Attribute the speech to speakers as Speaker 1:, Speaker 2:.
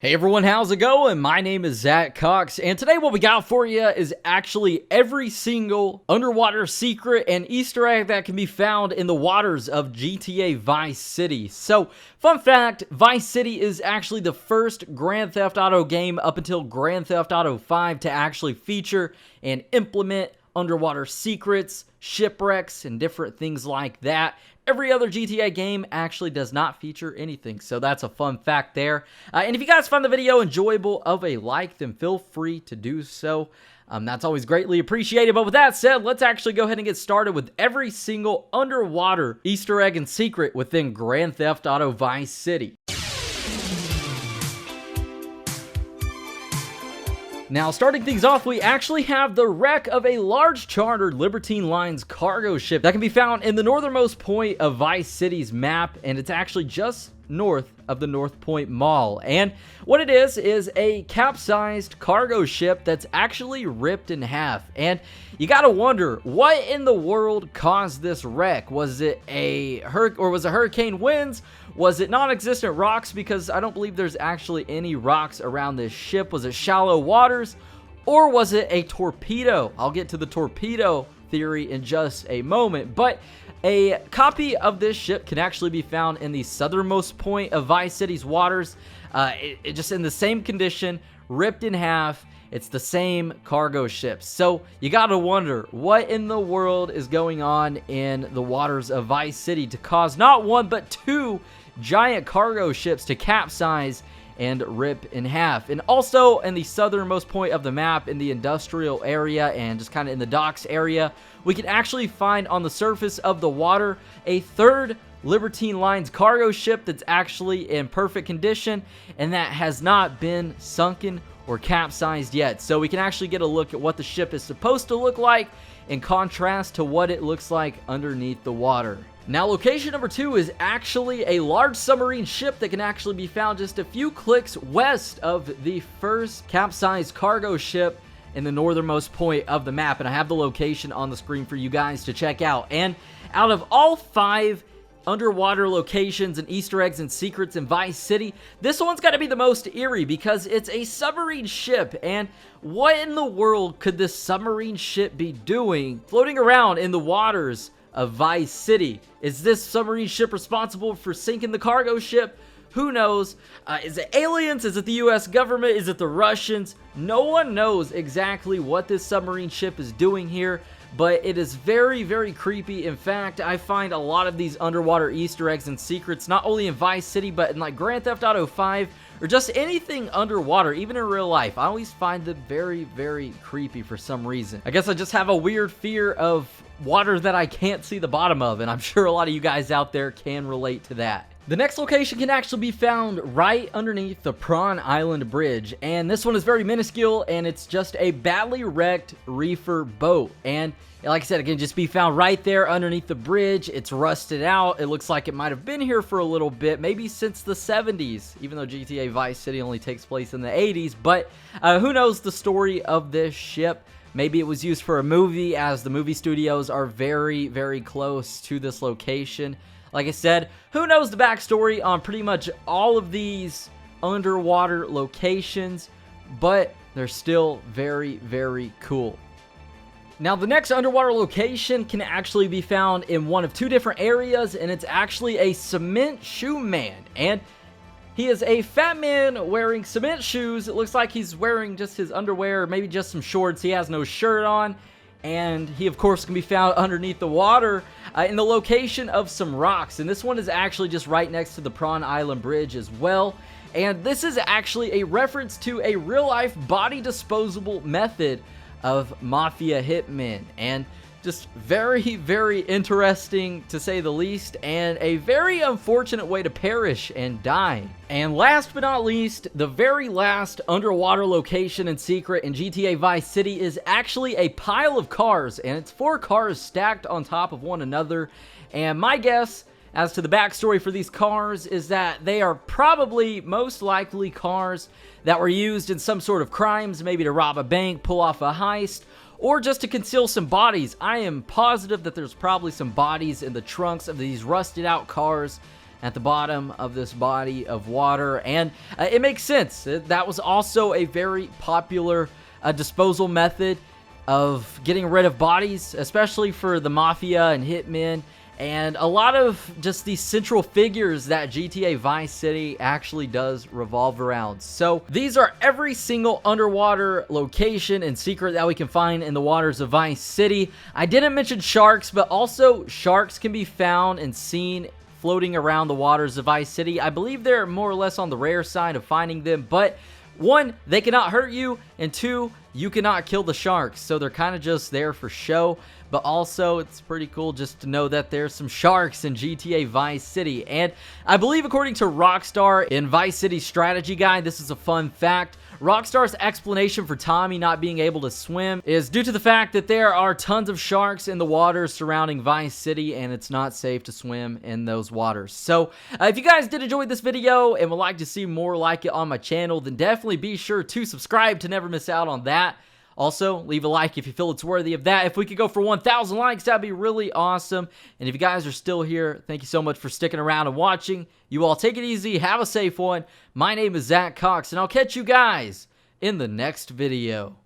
Speaker 1: Hey everyone, how's it going? My name is Zach Cox, and today what we got for you is actually every single underwater secret and Easter egg that can be found in the waters of GTA Vice City. So, fun fact, Vice City is actually the first Grand Theft Auto game up until Grand Theft Auto 5 to actually feature and implement underwater secrets, shipwrecks, and different things like that. Every other GTA game actually does not feature anything, so that's a fun fact there. And if you guys found the video enjoyable of a like, then feel free to do so. That's always greatly appreciated. But with that said, let's actually go ahead and get started with every single underwater Easter egg and secret within Grand Theft Auto Vice City. Now, starting things off, we actually have the wreck of a large chartered Libertine Lines cargo ship that can be found in the northernmost point of Vice City's map, and it's actually just north of the North Point Mall. And what it is a capsized cargo ship that's actually ripped in half. And you gotta wonder, what in the world caused this wreck? Was it hurricane winds? Was it non-existent rocks? Because I don't believe there's actually any rocks around this ship. Was it shallow waters? Or was it a torpedo? I'll get to the torpedo theory in just a moment. But a copy of this ship can actually be found in the southernmost point of Vice City's waters. It just in the same condition, ripped in half. It's the same cargo ship. So you gotta wonder, what in the world is going on in the waters of Vice City to cause not one but two giant cargo ships to capsize and rip in half? And also in the southernmost point of the map, in the industrial area and just kind of in the docks area, we can actually find on the surface of the water a third Libertine Lines cargo ship that's actually in perfect condition and that has not been sunken or capsized yet. So we can actually get a look at what the ship is supposed to look like in contrast to what it looks like underneath the water. Now, location number 2 is actually a large submarine ship that can actually be found just a few clicks west of the first capsized cargo ship in the northernmost point of the map. And I have the location on the screen for you guys to check out. And out of all 5 underwater locations and Easter eggs and secrets in Vice City, this one's got to be the most eerie because it's a submarine ship. And what in the world could this submarine ship be doing floating around in the waters of Vice City? Is this submarine ship responsible for sinking the cargo ship? Who knows? Is it aliens? Is it the US government? Is it the Russians? No one knows exactly what this submarine ship is doing here, but it is very, very creepy. In fact, I find a lot of these underwater Easter eggs and secrets not only in Vice City, but in like Grand Theft Auto 5 or just anything underwater, even in real life. I always find them very, very creepy for some reason. I guess I just have a weird fear of water that I can't see the bottom of, and I'm sure a lot of you guys out there can relate to that. The next location can actually be found right underneath the Prawn Island Bridge, and this one is very minuscule, and it's just a badly wrecked reefer boat. And like I said, it can just be found right there underneath the bridge. It's rusted out. It looks like it might have been here for a little bit, maybe since the 70s, even though GTA Vice City only takes place in the 80s. But who knows the story of this ship? Maybe it was used for a movie, as the movie studios are very, very close to this location. Like I said, who knows the backstory on pretty much all of these underwater locations, but they're still very, very cool. Now, the next underwater location can actually be found in one of 2 different areas, and it's actually a cement shoe man. And he is a fat man wearing cement shoes. It looks like he's wearing just his underwear, or maybe just some shorts. He has no shirt on. And he, of course, can be found underneath the water in the location of some rocks. And this one is actually just right next to the Prawn Island Bridge as well. And this is actually a reference to a real-life body disposable method of mafia hitmen. And just very, very interesting to say the least, and a very unfortunate way to perish and die. And last but not least, the very last underwater location and secret in GTA Vice City is actually a pile of cars, and it's 4 cars stacked on top of one another. And my guess as to the backstory for these cars is that they are probably most likely cars that were used in some sort of crimes, maybe to rob a bank, pull off a heist, or just to conceal some bodies. I am positive that there's probably some bodies in the trunks of these rusted out cars at the bottom of this body of water, and it makes sense. That was also a very popular disposal method of getting rid of bodies, especially for the mafia and hitmen, and a lot of just these central figures that GTA Vice City actually does revolve around. So these are every single underwater location and secret that we can find in the waters of Vice City. I didn't mention sharks, but also sharks can be found and seen floating around the waters of Vice City. I believe they're more or less on the rare side of finding them, but one, they cannot hurt you, and two, you cannot kill the sharks, so they're kind of just there for show. But also, it's pretty cool just to know that there's some sharks in GTA Vice City. And I believe, according to Rockstar in Vice City's strategy guide, this is a fun fact, Rockstar's explanation for Tommy not being able to swim is due to the fact that there are tons of sharks in the waters surrounding Vice City, and it's not safe to swim in those waters. So, if you guys did enjoy this video and would like to see more like it on my channel, then definitely be sure to subscribe to never miss out on that. Also, leave a like if you feel it's worthy of that. If we could go for 1,000 likes, that'd be really awesome. And if you guys are still here, thank you so much for sticking around and watching. You all take it easy. Have a safe one. My name is Zach Cox, and I'll catch you guys in the next video.